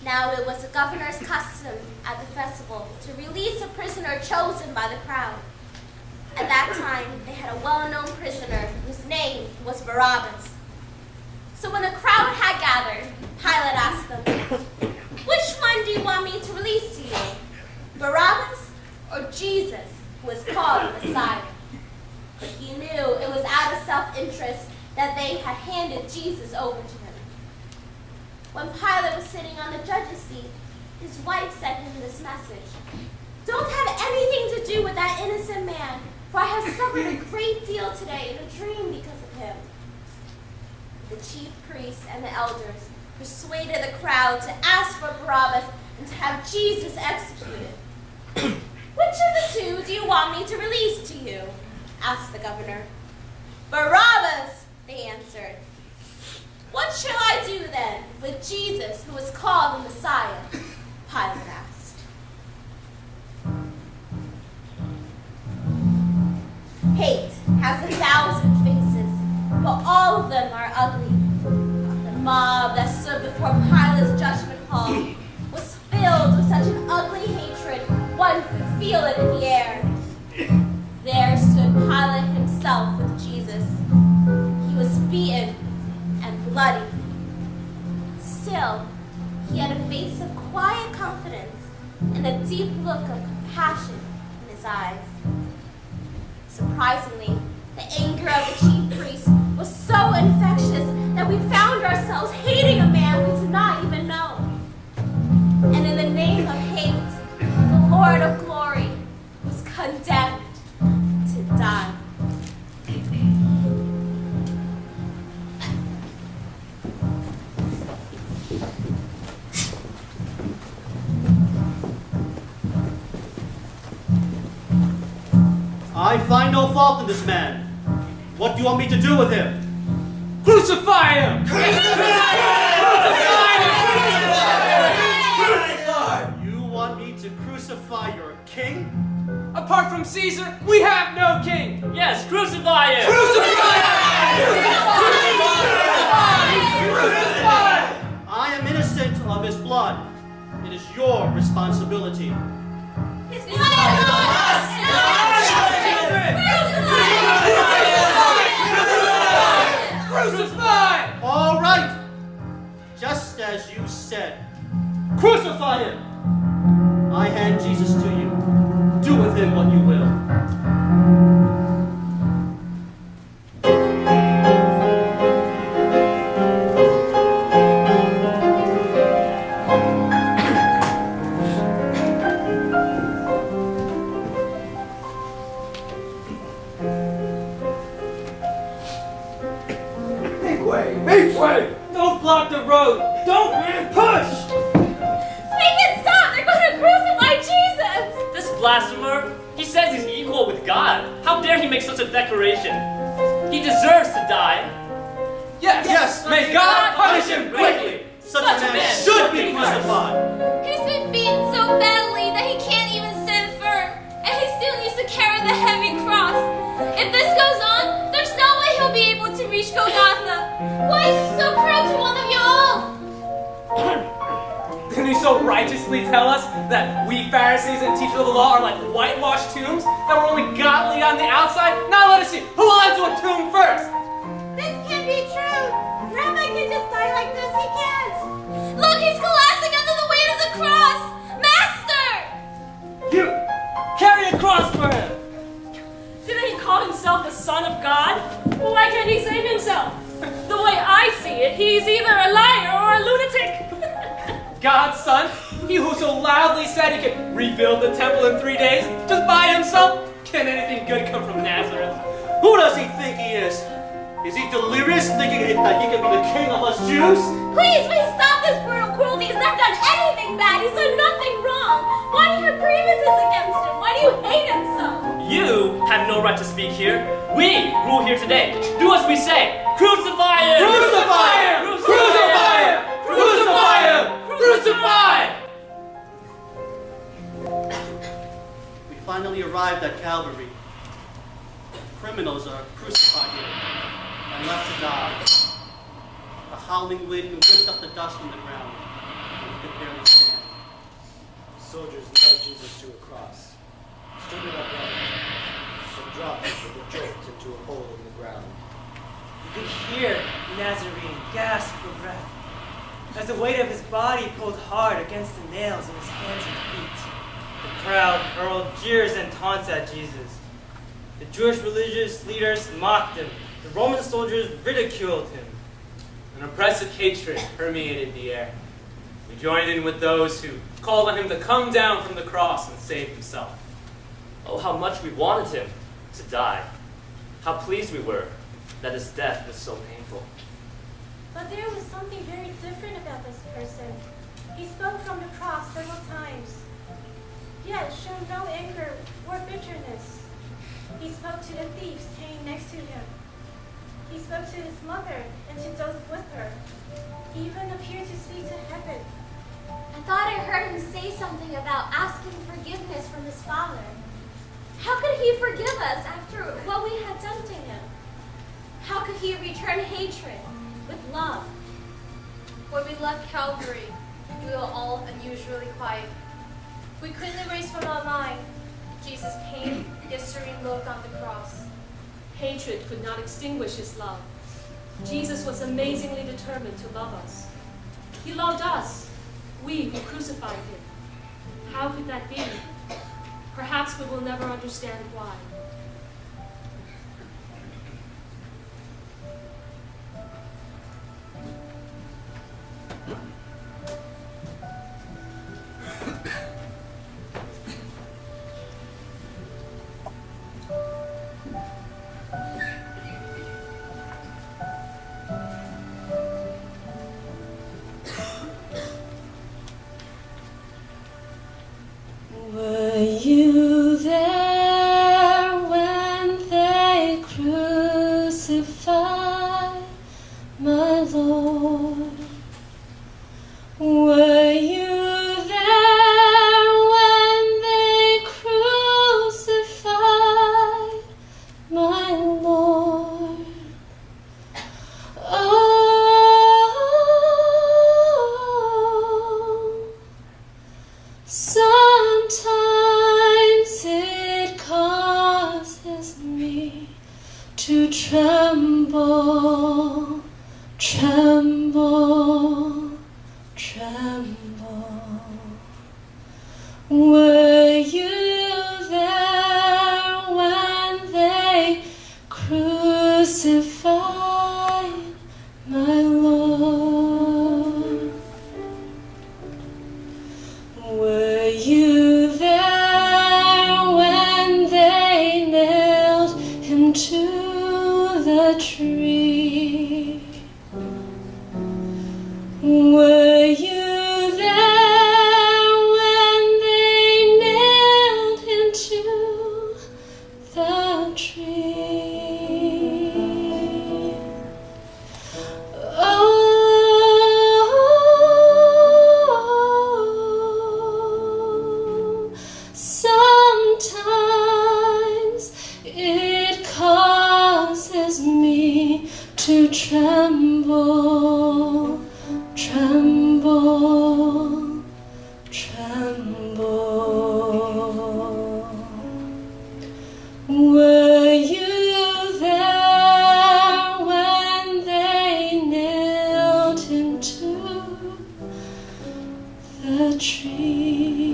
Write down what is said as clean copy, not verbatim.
Now it was the governor's custom at the festival to release a prisoner chosen by the crowd. At that time, they had a well-known prisoner whose name was Barabbas. So when the crowd had gathered, Pilate asked them, "Which one do you want me to release to you, Barabbas or Jesus, who is called the Messiah?" But he knew it was out of self-interest that they had handed Jesus over to him. When Pilate was sitting on the judge's seat, his wife sent him this message: "Don't have anything to do with that innocent man, for I have suffered a great deal today in a dream because of him." The chief priests and the elders persuaded the crowd to ask for Barabbas and to have Jesus executed. "Which of the two do you want me to release to you?" asked the governor. "Barabbas," they answered. "What shall I do then with Jesus, who is called the Messiah?" Pilate asked. Hate has 1,000 faces, but all of them are ugly. The mob that stood before Pilate's judgment hall was filled with such an ugly hatred, one could feel it in the air. There stood Pilate himself with Jesus. He was beaten and bloody. Still, he had a face of quiet confidence and a deep look of compassion in his eyes. Surprisingly, the anger of the chief priest was so infectious that we found ourselves hating a man we did not even know. And in the name of hate, the Lord of glory was condemned to die. I find no fault in this man. What do you want me to do with him? Crucify him! You want me to crucify your king? Apart from Caesar, we have no king! Yes, crucify him! I am innocent of his blood. It is your responsibility. His blood! Crucify! All right. Just as you said. Crucify him! I hand Jesus to you. Do with him what you will. Make way! Don't block the road! Don't push! Make it stop! They're going to crucify Jesus! This blasphemer, he says he's equal with God. How dare he make such a declaration? He deserves to die. Yes! May God punish him greatly! Such a man should be crucified. He's been beaten so badly that he can't even stand firm, and he still needs to carry the heavy cross. If this goes on, there's no way he'll be able to reach Golgotha. Why is he so cruel to one of you all? Didn't he so righteously tell us that we Pharisees and teachers of the law are like whitewashed tombs, that we're only godly on the outside? Now let us see, who will enter a tomb first? This can't be true. Rabbi can just die like this. He can't. Look, he's collapsing under the weight of the cross. Master! You! Carry a cross for him! Didn't he call himself the Son of God? Well, why can't he save himself? The way I see it, he's either a liar or a lunatic. God's son, he who so loudly said he could rebuild the temple in 3 days, just by himself? Can anything good come from Nazareth? Who does he think he is? Is he delirious, thinking that he can be the king of us Jews? Please stop this brutal cruelty. He's never done anything bad. He's done nothing wrong. Why do you have grievances against him? Why do you hate him so? You have no right to speak here. We rule here today. Do as we say. Crucify him! Crucify him! Crucify him! Crucify him! Crucify! We finally arrived at Calvary. Criminals are crucified here left to die. The howling wind whipped up the dust from the ground. could barely stand. The soldiers nailed Jesus to a cross, stood it upright, and dropped it with a jolt into a hole in the ground. You could hear the Nazarene gasp for breath as the weight of his body pulled hard against the nails in his hands and feet. The crowd hurled jeers and taunts at Jesus. The Jewish religious leaders mocked him. The Roman soldiers ridiculed him. An oppressive hatred permeated the air. We joined in with those who called on him to come down from the cross and save himself. Oh, how much we wanted him to die. How pleased we were that his death was so painful. But there was something very different about this person. He spoke from the cross several times, yet showed no anger or bitterness. He spoke to the thieves hanging next to him. He spoke to his mother and to those with her. He even appeared to speak to heaven. I thought I heard him say something about asking forgiveness from his Father. How could he forgive us after what we had done to him? How could he return hatred with love? When we left Calvary, we were all unusually quiet. We couldn't erase from our mind Jesus' pain, yet serene look on the cross. Hatred could not extinguish his love. Jesus was amazingly determined to love us. He loved us, we who crucified him. How could that be? Perhaps we will never understand why. Were you there when they crucified my Lord? Were you there when they crucified my Lord? Oh, sometimes it causes me to tremble, tremble, tremble. Were you there when they crucified my Lord? Were you there when they nailed him to the tree? Were you there when they nailed him to the tree? Oh, sometimes it causes me to tremble, tremble, tremble. Were you there when they nailed him to the tree?